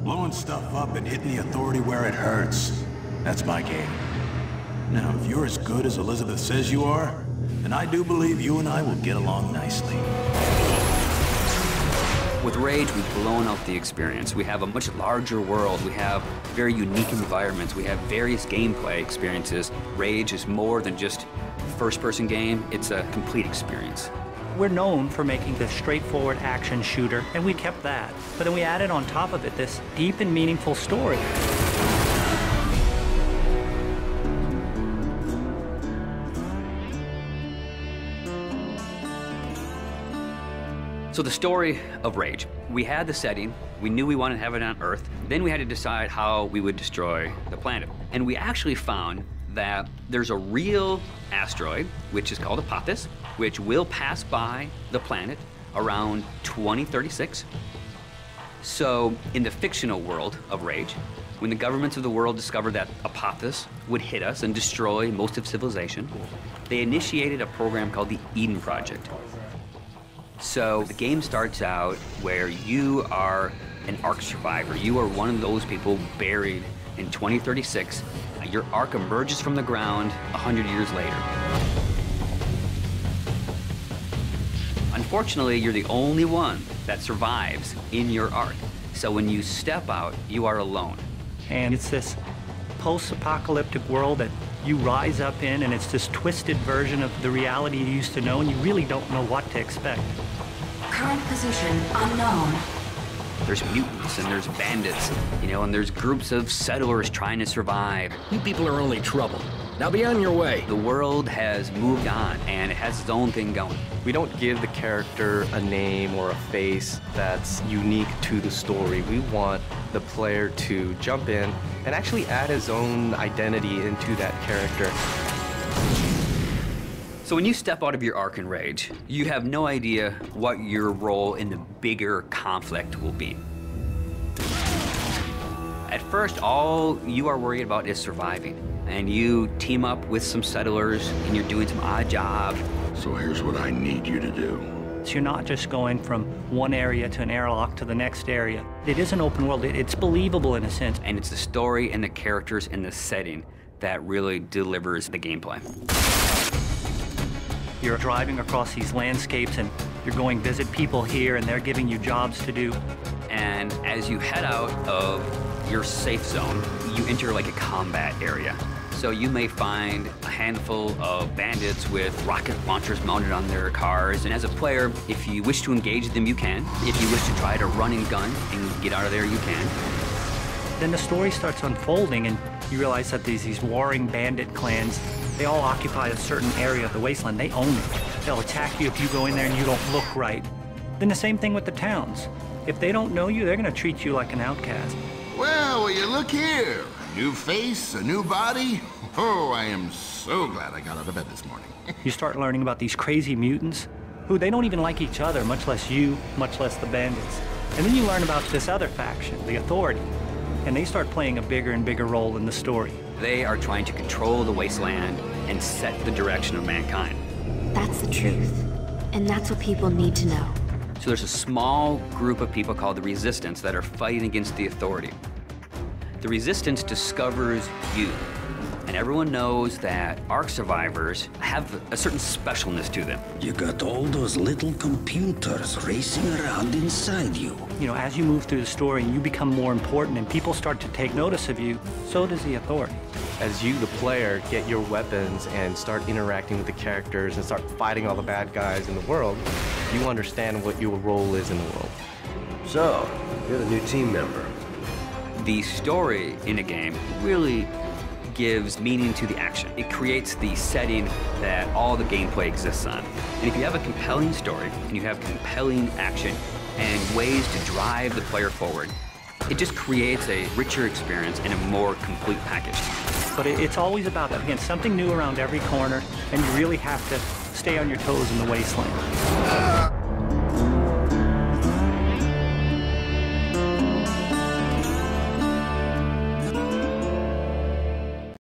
Blowing stuff up and hitting the Authority where it hurts. That's my game. Now, if you're as good as Elizabeth says you are, then I do believe you and I will get along nicely. With Rage, we've blown out the experience. We have a much larger world. We have very unique environments. We have various gameplay experiences. Rage is more than just a first-person game. It's a complete experience. We're known for making this straightforward action shooter, and we kept that. But then we added on top of it this deep and meaningful story. So the story of Rage, we had the setting, we knew we wanted to have it on Earth, then we had to decide how we would destroy the planet. And we actually found that there's a real asteroid, which is called Apophis, which will pass by the planet around 2036. So in the fictional world of Rage, when the governments of the world discovered that Apophis would hit us and destroy most of civilization, they initiated a program called the Eden Project. So the game starts out where you are an Ark survivor. You are one of those people buried in 2036. Your Ark emerges from the ground 100 years later. Unfortunately, you're the only one that survives in your Ark. So when you step out, you are alone. And it's this post-apocalyptic world that you rise up in, and it's this twisted version of the reality you used to know, and you really don't know what to expect. Current position unknown. There's mutants and there's bandits, you know, and there's groups of settlers trying to survive. You people are only trouble. Now be on your way. The world has moved on, and it has its own thing going. We don't give the character a name or a face that's unique to the story. We want the player to jump in and actually add his own identity into that character. So when you step out of your Ark in Rage, you have no idea what your role in the bigger conflict will be. At first, all you are worried about is surviving. And you team up with some settlers, and you're doing some odd jobs. So here's what I need you to do. So you're not just going from one area to an airlock to the next area. It is an open world. It's believable in a sense. And it's the story and the characters and the setting that really delivers the gameplay. You're driving across these landscapes, and you're going visit people here, and they're giving you jobs to do. And as you head out of your safe zone, you enter like a combat area. So you may find a handful of bandits with rocket launchers mounted on their cars. And as a player, if you wish to engage them, you can. If you wish to try to run and gun and get out of there, you can. Then the story starts unfolding, and you realize that these warring bandit clans, they all occupy a certain area of the wasteland. They own it. They'll attack you if you go in there and you don't look right. Then the same thing with the towns. If they don't know you, they're going to treat you like an outcast. Well, will you look here? A new face, a new body. Oh, I am so glad I got out of bed this morning. You start learning about these crazy mutants who they don't even like each other, much less you, much less the bandits. And then you learn about this other faction, the Authority, and they start playing a bigger and bigger role in the story. They are trying to control the wasteland and set the direction of mankind. That's the truth. And that's what people need to know. So there's a small group of people called the Resistance that are fighting against the Authority. The Resistance discovers you, and everyone knows that Ark survivors have a certain specialness to them. You got all those little computers racing around inside you. You know, as you move through the story and you become more important and people start to take notice of you, so does the Authority. As you, the player, get your weapons and start interacting with the characters and start fighting all the bad guys in the world, you understand what your role is in the world. So, you're the new team member. The story in a game really gives meaning to the action. It creates the setting that all the gameplay exists on. And if you have a compelling story and you have compelling action and ways to drive the player forward, it just creates a richer experience and a more complete package. But it's always about, again, something new around every corner, and you really have to stay on your toes in the wasteland.